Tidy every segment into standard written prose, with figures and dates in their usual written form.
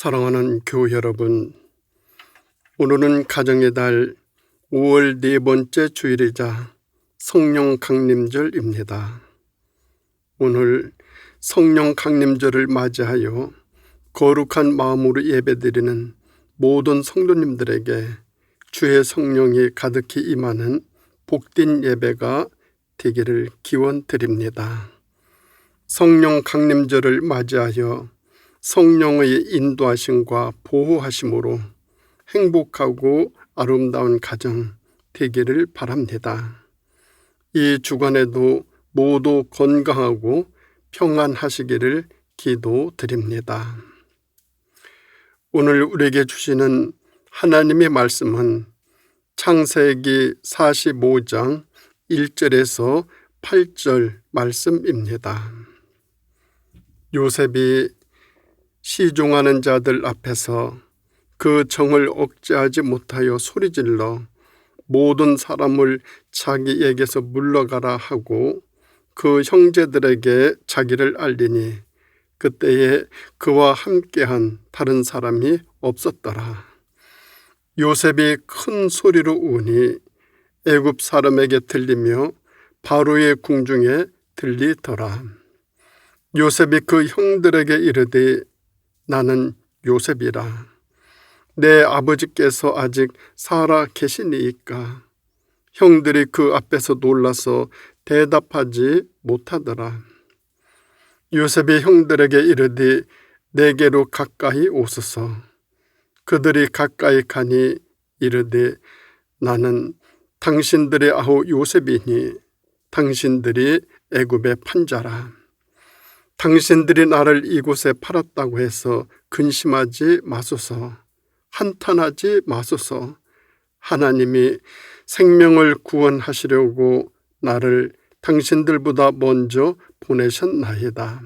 사랑하는 교우 여러분, 오늘은 가정의 달 5월 네 번째 주일이자 성령 강림절입니다. 오늘 성령 강림절을 맞이하여 거룩한 마음으로 예배드리는 모든 성도님들에게 주의 성령이 가득히 임하는 복된 예배가 되기를 기원드립니다. 성령 강림절을 맞이하여 성령의 인도하심과 보호하심으로 행복하고 아름다운 가정 되기를 바랍니다. 이 주간에도 모두 건강하고 평안하시기를 기도드립니다. 오늘 우리에게 주시는 하나님의 말씀은 창세기 45장 1절에서 8절 말씀입니다. 요셉이 시종하는 자들 앞에서 그 정을 억제하지 못하여 소리질러 모든 사람을 자기에게서 물러가라 하고 그 형제들에게 자기를 알리니 그때에 그와 함께한 다른 사람이 없었더라. 요셉이 큰 소리로 우니 애굽 사람에게 들리며 바로의 궁중에 들리더라. 요셉이 그 형들에게 이르되 나는 요셉이라. 내 아버지께서 아직 살아 계시니이까. 형들이 그 앞에서 놀라서 대답하지 못하더라. 요셉이 형들에게 이르되 내게로 가까이 오소서. 그들이 가까이 가니 이르되 나는 당신들의 아우 요셉이니 당신들이 애굽의 판자라. 당신들이 나를 이곳에 팔았다고 해서 근심하지 마소서. 한탄하지 마소서. 하나님이 생명을 구원하시려고 나를 당신들보다 먼저 보내셨나이다.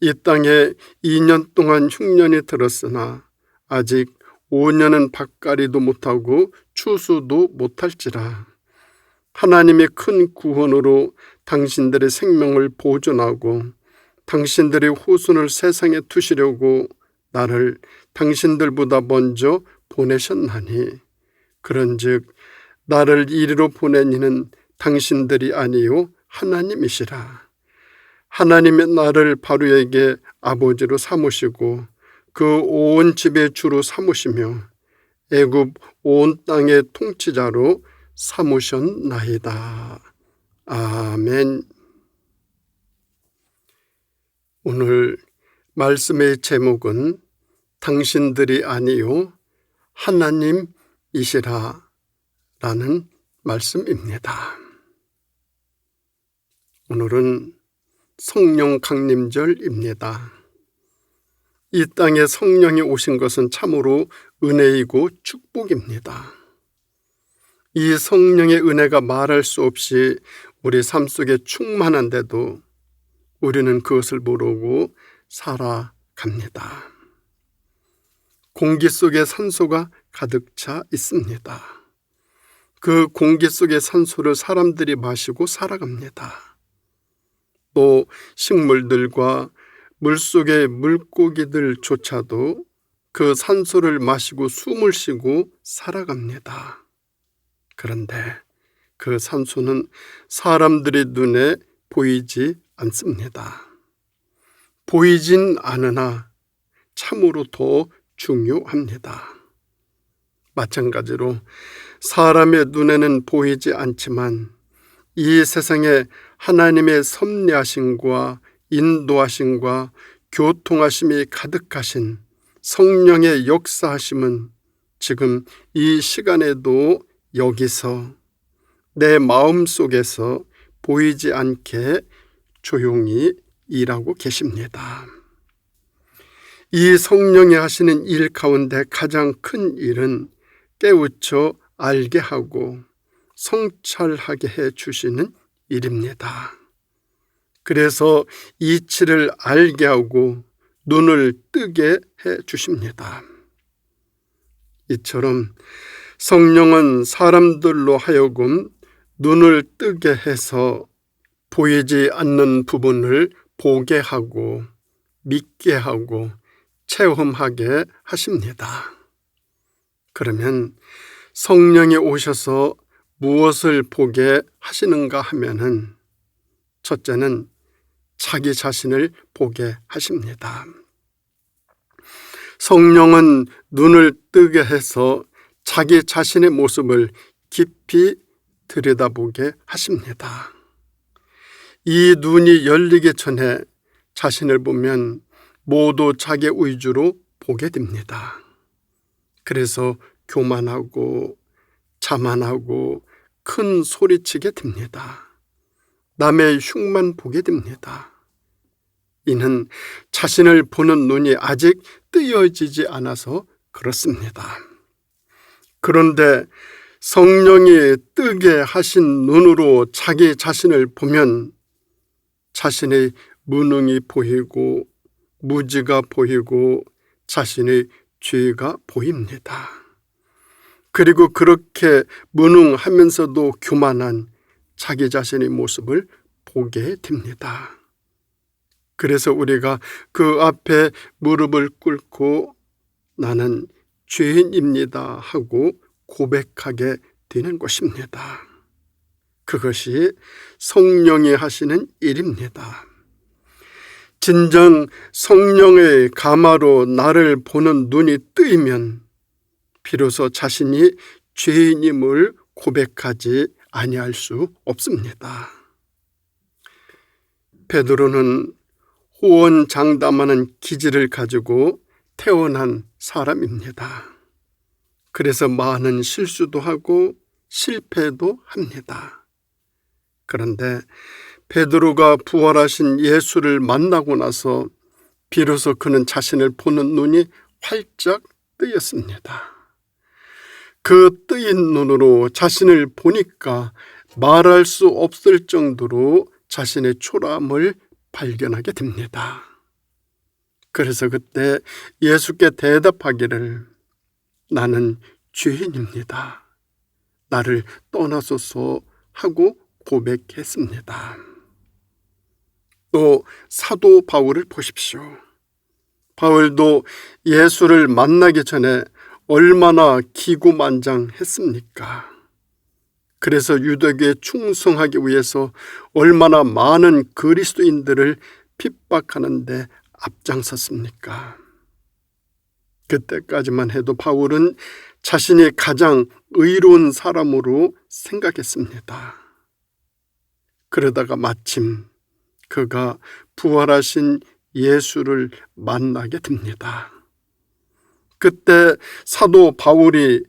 이 땅에 2년 동안 흉년이 들었으나 아직 5년은 밭갈이도 못하고 추수도 못할지라. 하나님의 큰 구원으로 당신들의 생명을 보존하고 당신들의 후손을 세상에 두시려고 나를 당신들보다 먼저 보내셨나니 그런즉 나를 이리로 보낸 이는 당신들이 아니요 하나님이시라. 하나님의 나를 바로에게 아버지로 삼으시고 그 온 집의 주로 삼으시며 애굽 온 땅의 통치자로 삼으셨나이다. 아멘. 오늘 말씀의 제목은 당신들이 아니요 하나님이시라 라는 말씀입니다. 오늘은 성령 강림절입니다. 이 땅에 성령이 오신 것은 참으로 은혜이고 축복입니다. 이 성령의 은혜가 말할 수 없이 우리 삶 속에 충만한데도 우리는 그것을 모르고 살아갑니다. 공기 속에 산소가 가득 차 있습니다. 그 공기 속의 산소를 사람들이 마시고 살아갑니다. 또 식물들과 물속의 물고기들조차도 그 산소를 마시고 숨을 쉬고 살아갑니다. 그런데 그 산소는 사람들의 눈에 보이지 않습니다. 보이진 않으나 참으로 더 중요합니다. 마찬가지로 사람의 눈에는 보이지 않지만 이 세상에 하나님의 섭리하심과 인도하심과 교통하심이 가득하신 성령의 역사하심은 지금 이 시간에도 여기서 내 마음 속에서 보이지 않게 조용히 일하고 계십니다. 이 성령이 하시는 일 가운데 가장 큰 일은 깨우쳐 알게 하고 성찰하게 해 주시는 일입니다. 그래서 이치를 알게 하고 눈을 뜨게 해 주십니다. 이처럼 성령은 사람들로 하여금 눈을 뜨게 해서 보이지 않는 부분을 보게 하고 믿게 하고 체험하게 하십니다. 그러면 성령이 오셔서 무엇을 보게 하시는가 하면은 첫째는 자기 자신을 보게 하십니다. 성령은 눈을 뜨게 해서 자기 자신의 모습을 깊이 들여다보게 하십니다. 이 눈이 열리기 전에 자신을 보면 모두 자기 위주로 보게 됩니다. 그래서 교만하고 자만하고 큰 소리치게 됩니다. 남의 흉만 보게 됩니다. 이는 자신을 보는 눈이 아직 뜨여지지 않아서 그렇습니다. 그런데 성령이 뜨게 하신 눈으로 자기 자신을 보면 자신의 무능이 보이고 무지가 보이고 자신의 죄가 보입니다. 그리고 그렇게 무능하면서도 교만한 자기 자신의 모습을 보게 됩니다. 그래서 우리가 그 앞에 무릎을 꿇고 나는 죄인입니다 하고 고백하게 되는 것입니다. 그것이 성령이 하시는 일입니다. 진정 성령의 감화로 나를 보는 눈이 뜨이면 비로소 자신이 죄인임을 고백하지 아니할 수 없습니다. 베드로는 호언장담하는 기질을 가지고 태어난 사람입니다. 그래서 많은 실수도 하고 실패도 합니다. 그런데 베드로가 부활하신 예수를 만나고 나서 비로소 그는 자신을 보는 눈이 활짝 뜨였습니다. 그 뜨인 눈으로 자신을 보니까 말할 수 없을 정도로 자신의 초라함을 발견하게 됩니다. 그래서 그때 예수께 대답하기를 나는 죄인입니다. 나를 떠나소서 하고 고백했습니다. 또 사도 바울을 보십시오. 바울도 예수를 만나기 전에 얼마나 기고만장했습니까? 그래서 유대교에 충성하기 위해서 얼마나 많은 그리스도인들을 핍박하는 데 앞장섰습니까? 그때까지만 해도 바울은 자신이 가장 의로운 사람으로 생각했습니다. 그러다가 마침 그가 부활하신 예수를 만나게 됩니다. 그때 사도 바울이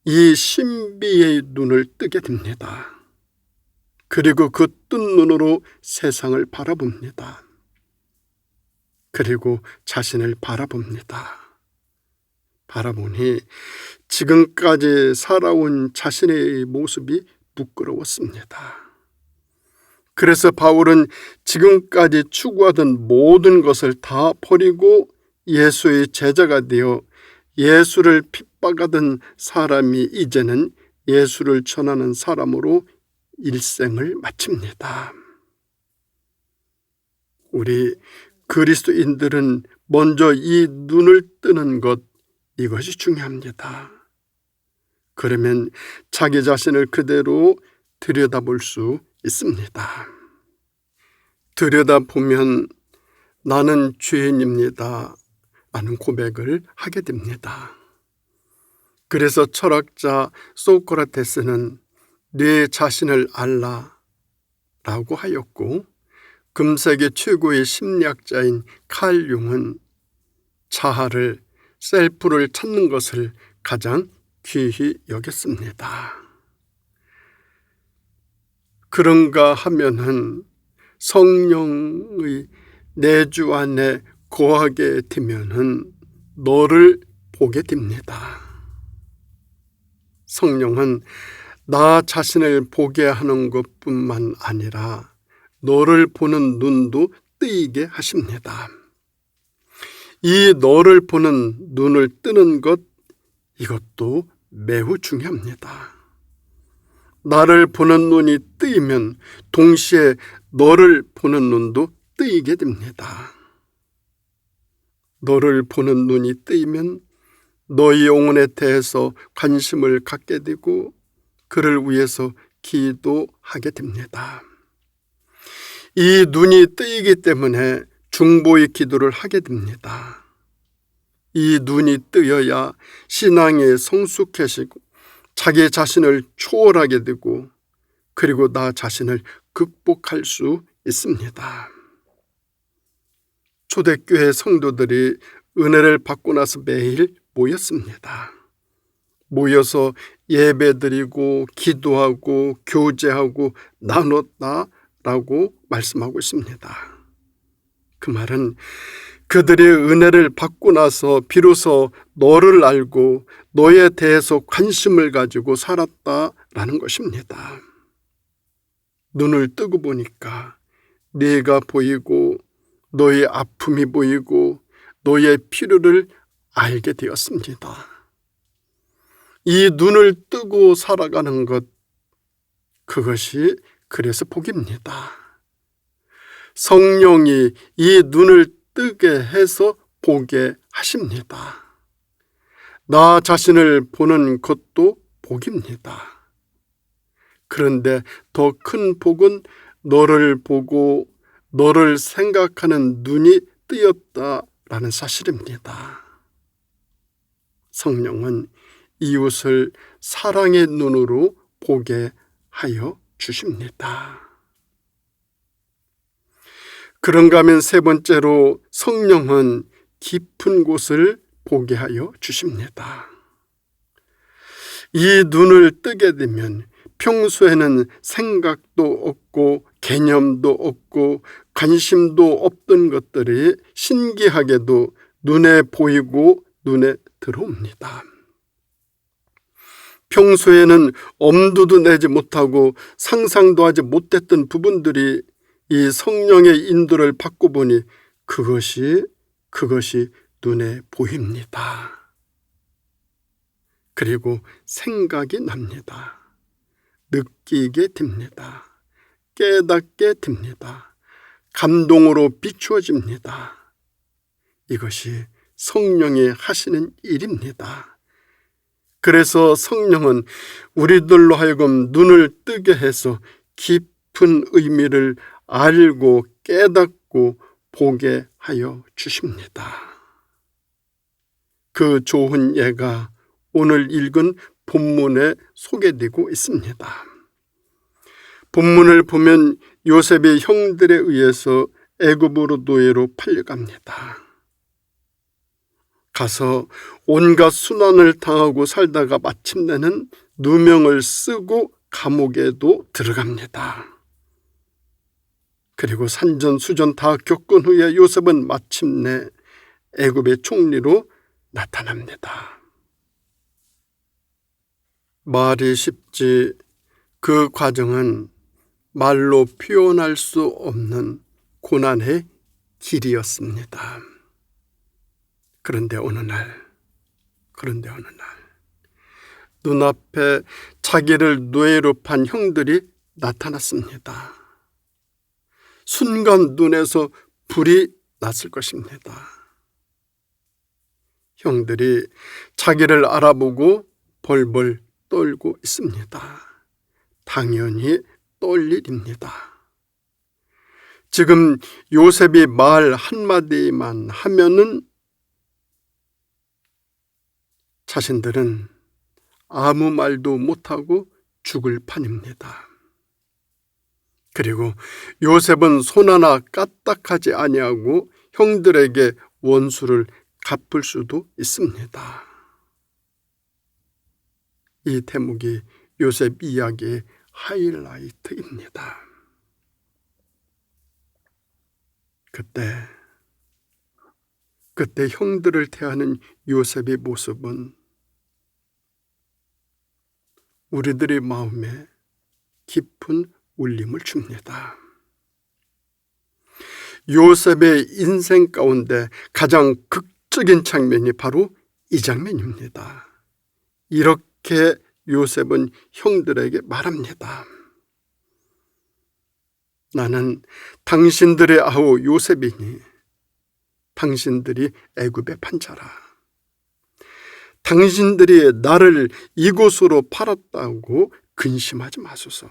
이 신비의 눈을 뜨게 됩니다. 그리고 그 뜬 눈으로 세상을 바라봅니다. 그리고 자신을 바라봅니다. 바라보니 지금까지 살아온 자신의 모습이 부끄러웠습니다. 그래서 바울은 지금까지 추구하던 모든 것을 다 버리고 예수의 제자가 되어 예수를 핍박하던 사람이 이제는 예수를 전하는 사람으로 일생을 마칩니다. 우리 그리스도인들은 먼저 이 눈을 뜨는 것, 이것이 중요합니다. 그러면 자기 자신을 그대로 들여다볼 수 있습니다. 들여다보면 나는 죄인입니다 라는 고백을 하게 됩니다. 그래서 철학자 소크라테스는 네 자신을 알라 라고 하였고, 금세기 최고의 심리학자인 칼 융은 자아를, 셀프를 찾는 것을 가장 귀히 여겼습니다. 그런가 하면은 성령의 내주 안에 거하게 되면은 너를 보게 됩니다. 성령은 나 자신을 보게 하는 것뿐만 아니라 너를 보는 눈도 뜨이게 하십니다. 이 너를 보는 눈을 뜨는 것, 이것도 매우 중요합니다. 나를 보는 눈이 뜨이면 동시에 너를 보는 눈도 뜨이게 됩니다. 너를 보는 눈이 뜨이면 너희 영혼에 대해서 관심을 갖게 되고 그를 위해서 기도하게 됩니다. 이 눈이 뜨이기 때문에 중보의 기도를 하게 됩니다. 이 눈이 뜨여야 신앙에 성숙해지고 자기 자신을 초월하게 되고 그리고 나 자신을 극복할 수 있습니다. 초대교회 성도들이 은혜를 받고 나서 매일 모였습니다. 모여서 예배드리고 기도하고 교제하고 나눴다라고 말씀하고 있습니다. 그 말은 그들의 은혜를 받고 나서 비로소 너를 알고 너에 대해서 관심을 가지고 살았다라는 것입니다. 눈을 뜨고 보니까 네가 보이고 너의 아픔이 보이고 너의 필요를 알게 되었습니다. 이 눈을 뜨고 살아가는 것, 그것이 그래서 복입니다. 성령이 이 눈을 뜨게 해서 보게 하십니다. 나 자신을 보는 것도 복입니다. 그런데 더 큰 복은 너를 보고 너를 생각하는 눈이 뜨였다라는 사실입니다. 성령은 이웃을 사랑의 눈으로 보게 하여 주십니다. 그런가 하면 세 번째로 성령은 깊은 곳을 보게 하여 주십니다. 이 눈을 뜨게 되면 평소에는 생각도 없고 개념도 없고 관심도 없던 것들이 신기하게도 눈에 보이고 눈에 들어옵니다. 평소에는 엄두도 내지 못하고 상상도 하지 못했던 부분들이 이 성령의 인도를 받고 보니 그것이 눈에 보입니다. 그리고 생각이 납니다. 느끼게 됩니다. 깨닫게 됩니다. 감동으로 비추어집니다. 이것이 성령이 하시는 일입니다. 그래서 성령은 우리들로 하여금 눈을 뜨게 해서 깊은 의미를 알고 깨닫고 보게 하여 주십니다. 그 좋은 예가 오늘 읽은 본문에 소개되고 있습니다. 본문을 보면 요셉의 형들에 의해서 애굽으로 노예로 팔려갑니다. 가서 온갖 순환을 당하고 살다가 마침내는 누명을 쓰고 감옥에도 들어갑니다. 그리고 산전수전 다 겪은 후에 요셉은 마침내 애굽의 총리로 나타납니다. 말이 쉽지 그 과정은 말로 표현할 수 없는 고난의 길이었습니다. 그런데 어느 날 눈앞에 자기를 노예로 판 형들이 나타났습니다. 순간 눈에서 불이 났을 것입니다. 형들이 자기를 알아보고 벌벌 떨고 있습니다. 당연히 떨 일입니다. 지금 요셉이 말 한마디만 하면은 자신들은 아무 말도 못하고 죽을 판입니다. 그리고 요셉은 손 하나 까딱하지 아니하고 형들에게 원수를 갚을 수도 있습니다. 이 대목이 요셉 이야기의 하이라이트입니다. 그때 형들을 대하는 요셉의 모습은 우리들의 마음에 깊은 울림을 줍니다. 요셉의 인생 가운데 가장 극적인 장면이 바로 이 장면입니다. 이렇게 요셉은 형들에게 말합니다. 나는 당신들의 아우 요셉이니 당신들이 애굽의 판자라. 당신들이 나를 이곳으로 팔았다고 근심하지 마소서.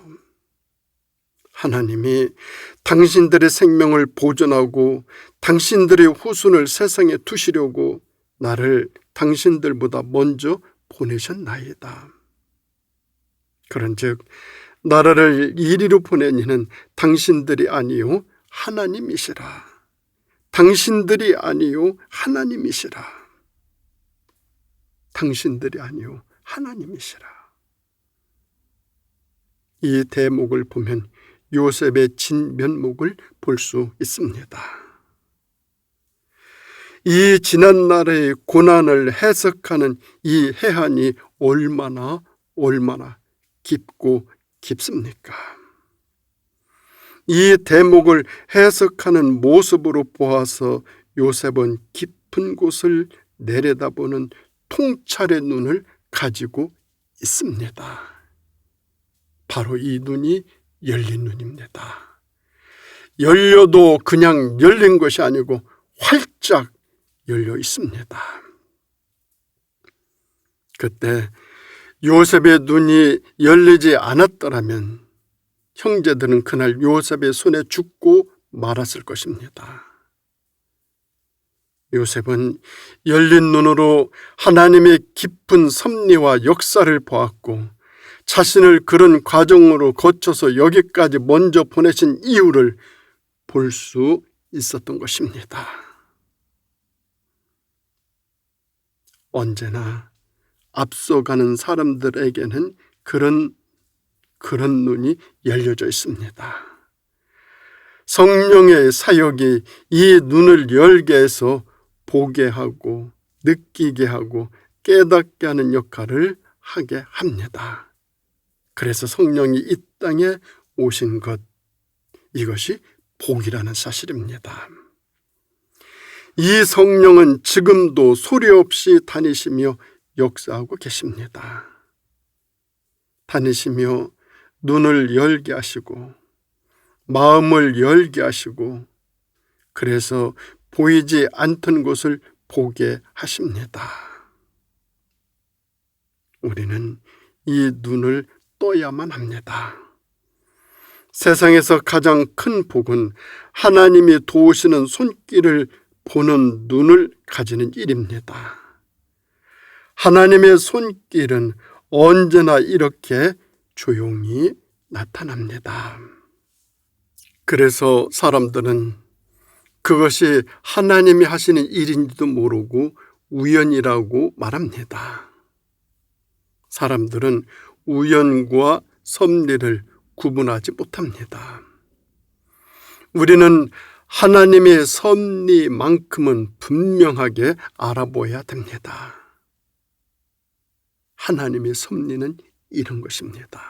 하나님이 당신들의 생명을 보존하고 당신들의 후손을 세상에 두시려고 나를 당신들보다 먼저 보내셨나이다. 그런즉 나라를 이리로 보낸 이는 당신들이 아니요 하나님이시라. 당신들이 아니요 하나님이시라. 당신들이 아니요 하나님이시라. 이 대목을 보면 요셉의 진면목을 볼 수 있습니다. 이 지난날의 고난을 해석하는 이 해안이 얼마나 깊고 깊습니까? 이 대목을 해석하는 모습으로 보아서 요셉은 깊은 곳을 내려다보는 통찰의 눈을 가지고 있습니다. 바로 이 눈이 열린 눈입니다. 열려도 그냥 열린 것이 아니고 활짝 열려 있습니다. 그때 요셉의 눈이 열리지 않았더라면 형제들은 그날 요셉의 손에 죽고 말았을 것입니다. 요셉은 열린 눈으로 하나님의 깊은 섭리와 역사를 보았고 자신을 그런 과정으로 거쳐서 여기까지 먼저 보내신 이유를 볼 수 있었던 것입니다. 언제나 앞서가는 사람들에게는 그런 눈이 열려져 있습니다. 성령의 사역이 이 눈을 열게 해서 보게 하고 느끼게 하고 깨닫게 하는 역할을 하게 합니다. 그래서 성령이 이 땅에 오신 것, 이것이 복이라는 사실입니다. 이 성령은 지금도 소리 없이 다니시며 역사하고 계십니다. 다니시며 눈을 열게 하시고 마음을 열게 하시고 그래서 보이지 않던 곳을 보게 하십니다. 우리는 이 눈을 떠야만 합니다. 세상에서 가장 큰 복은 하나님이 도우시는 손길을 보는 눈을 가지는 일입니다. 하나님의 손길은 언제나 이렇게 조용히 나타납니다. 그래서 사람들은 그것이 하나님이 하시는 일인지도 모르고 우연이라고 말합니다. 사람들은 우연과 섭리를 구분하지 못합니다. 우리는 하나님의 섭리만큼은 분명하게 알아보아야 됩니다. 하나님의 섭리는 이런 것입니다.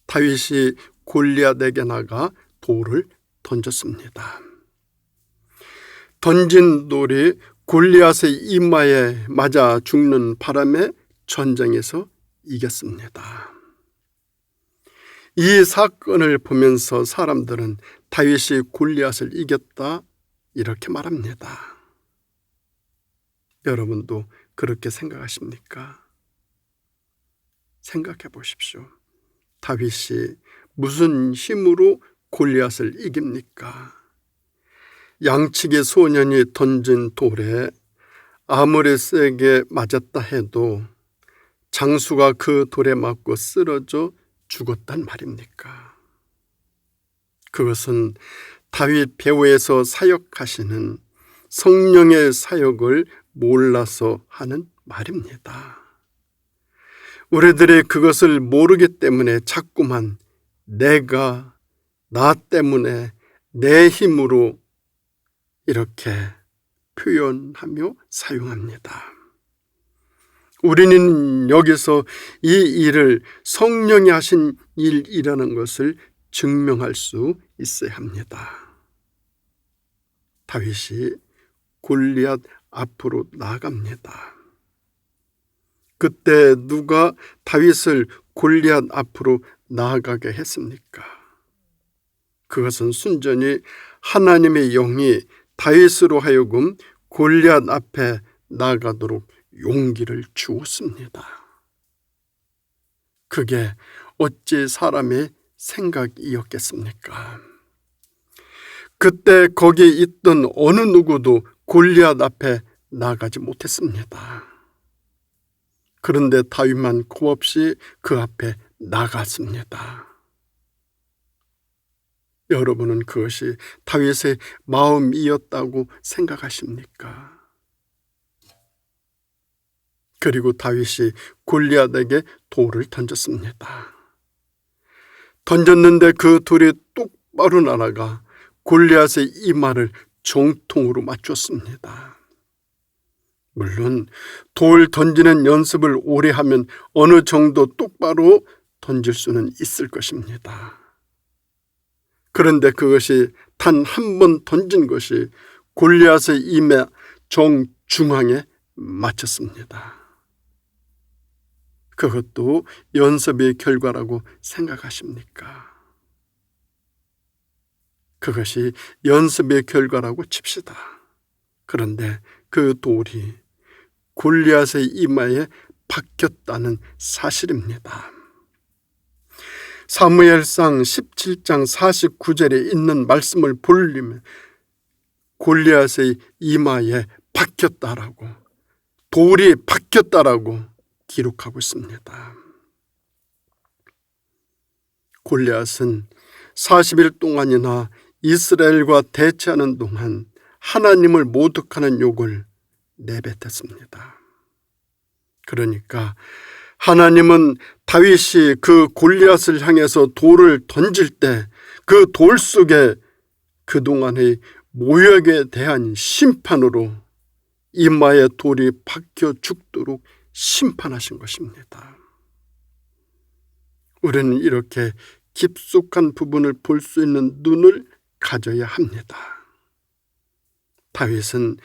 다윗이 골리앗에게 나가 돌을 던졌습니다. 던진 돌이 골리앗의 이마에 맞아 죽는 바람에 전쟁에서 이겼습니다. 이 사건을 보면서 사람들은 다윗이 골리앗을 이겼다 이렇게 말합니다. 여러분도 그렇게 생각하십니까? 생각해 보십시오. 다윗이 무슨 힘으로 골리앗을 이깁니까? 양치기 소년이 던진 돌에 아무리 세게 맞았다 해도 장수가 그 돌에 맞고 쓰러져 죽었단 말입니까? 그것은 다윗 배후에서 사역하시는 성령의 사역을 몰라서 하는 말입니다. 우리들이 그것을 모르기 때문에 자꾸만 나 때문에 내 힘으로 이렇게 표현하며 사용합니다. 우리는 여기서 이 일을 성령이 하신 일이라는 것을 증명할 수 있어야 합니다. 다윗이 골리앗 앞으로 나갑니다. 그때 누가 다윗을 골리앗 앞으로 나아가게 했습니까? 그것은 순전히 하나님의 영이 다윗으로 하여금 골리앗 앞에 나가도록 용기를 주었습니다. 그게 어찌 사람의 생각이었겠습니까? 그때 거기에 있던 어느 누구도 골리앗 앞에 나가지 못했습니다. 그런데 다윗만 겁없이 그 앞에 나갔습니다. 여러분은 그것이 다윗의 마음이었다고 생각하십니까? 그리고 다윗이 골리앗에게 돌을 던졌습니다. 던졌는데 그 돌이 똑바로 날아가 골리앗의 이마를 정통으로 맞췄습니다. 물론 돌 던지는 연습을 오래 하면 어느 정도 똑바로 던질 수는 있을 것입니다. 그런데 그것이 단 한 번 던진 것이 골리앗의 이마 정중앙에 맞췄습니다. 그것도 연습의 결과라고 생각하십니까? 그것이 연습의 결과라고 칩시다. 그런데 그 돌이 골리앗의 이마에 박혔다는 사실입니다. 사무엘상 17장 49절에 있는 말씀을 보려면 골리앗의 이마에 박혔다라고, 돌이 박혔다라고 기록하고 있습니다. 골리앗은 40일 동안이나 이스라엘과 대치하는 동안 하나님을 모독하는 욕을 내뱉었습니다. 그러니까 하나님은 다윗이 그 골리앗을 향해서 돌을 던질 때 그 돌 속에 그동안의 모욕에 대한 심판으로 이마에 돌이 박혀 죽도록 심판하신 것입니다. 우리는 이렇게 깊숙한 부분을 볼 수 있는 눈을 가져야 합니다. 다윗은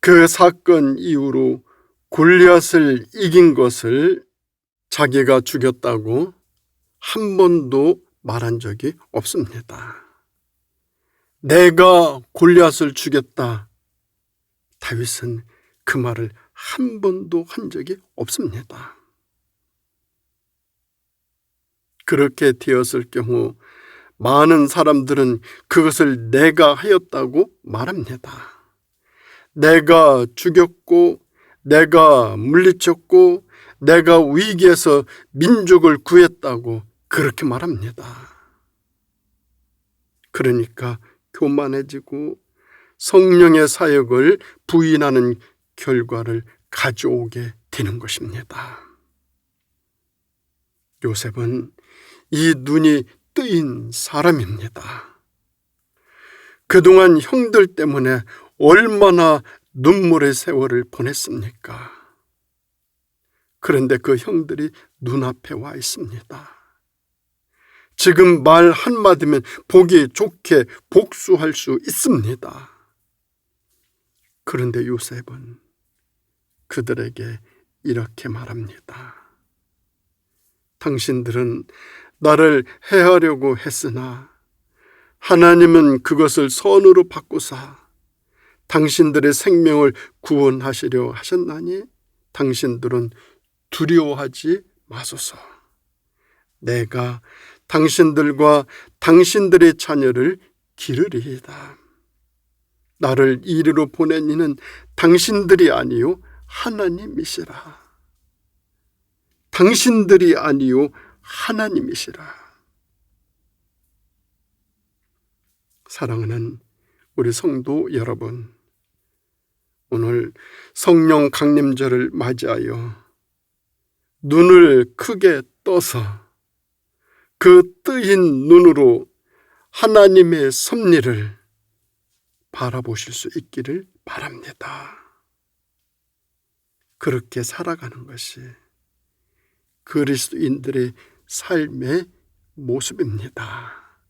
그 사건 이후로 골리앗을 이긴 것을 자기가 죽였다고 한 번도 말한 적이 없습니다. 내가 골리앗을 죽였다. 다윗은 그 말을 한 번도 한 적이 없습니다. 그렇게 되었을 경우 많은 사람들은 그것을 내가 하였다고 말합니다. 내가 죽였고, 내가 물리쳤고, 내가 위기에서 민족을 구했다고 그렇게 말합니다. 그러니까 교만해지고 성령의 사역을 부인하는 결과를 가져오게 되는 것입니다. 요셉은 이 눈이 뜨인 사람입니다. 그동안 형들 때문에 얼마나 눈물의 세월을 보냈습니까? 그런데 그 형들이 눈앞에 와 있습니다. 지금 말 한마디면 보기 좋게 복수할 수 있습니다. 그런데 요셉은 그들에게 이렇게 말합니다. 당신들은 나를 해하려고 했으나 하나님은 그것을 선으로 바꾸사 당신들의 생명을 구원하시려 하셨나니 당신들은 두려워하지 마소서. 내가 당신들과 당신들의 자녀를 기르리이다. 나를 이리로 보낸 이는 당신들이 아니요 하나님이시라. 당신들이 아니요 하나님이시라. 사랑하는 우리 성도 여러분, 오늘 성령 강림절을 맞이하여 눈을 크게 떠서 그 뜨인 눈으로 하나님의 섭리를 바라보실 수 있기를 바랍니다. 그렇게 살아가는 것이 그리스도인들의 삶의 모습입니다.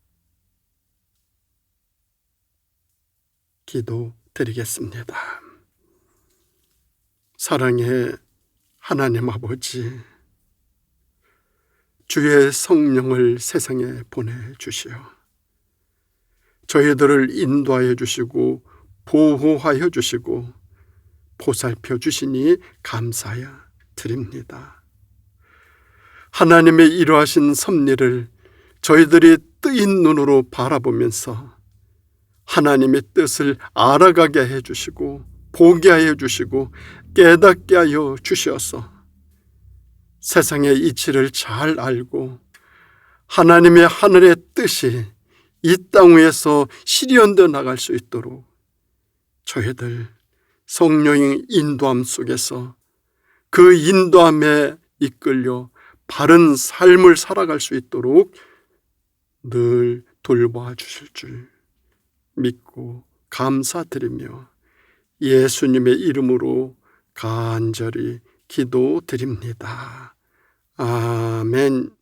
기도드리겠습니다. 사랑의 하나님 아버지, 주의 성령을 세상에 보내주시어 저희들을 인도하여 주시고 보호하여 주시고 보살펴 주시니 감사하여 드립니다. 하나님의 이러하신 섭리를 저희들이 뜨인 눈으로 바라보면서 하나님의 뜻을 알아가게 해주시고 보게 하여 주시고 깨닫게 하여 주셔서 세상의 이치를 잘 알고 하나님의 하늘의 뜻이 이 땅 위에서 실현되어 나갈 수 있도록 저희들 성령의 인도함 속에서 그 인도함에 이끌려 바른 삶을 살아갈 수 있도록 늘 돌봐 주실 줄 믿고 감사드리며 예수님의 이름으로 간절히 기도드립니다. 아멘.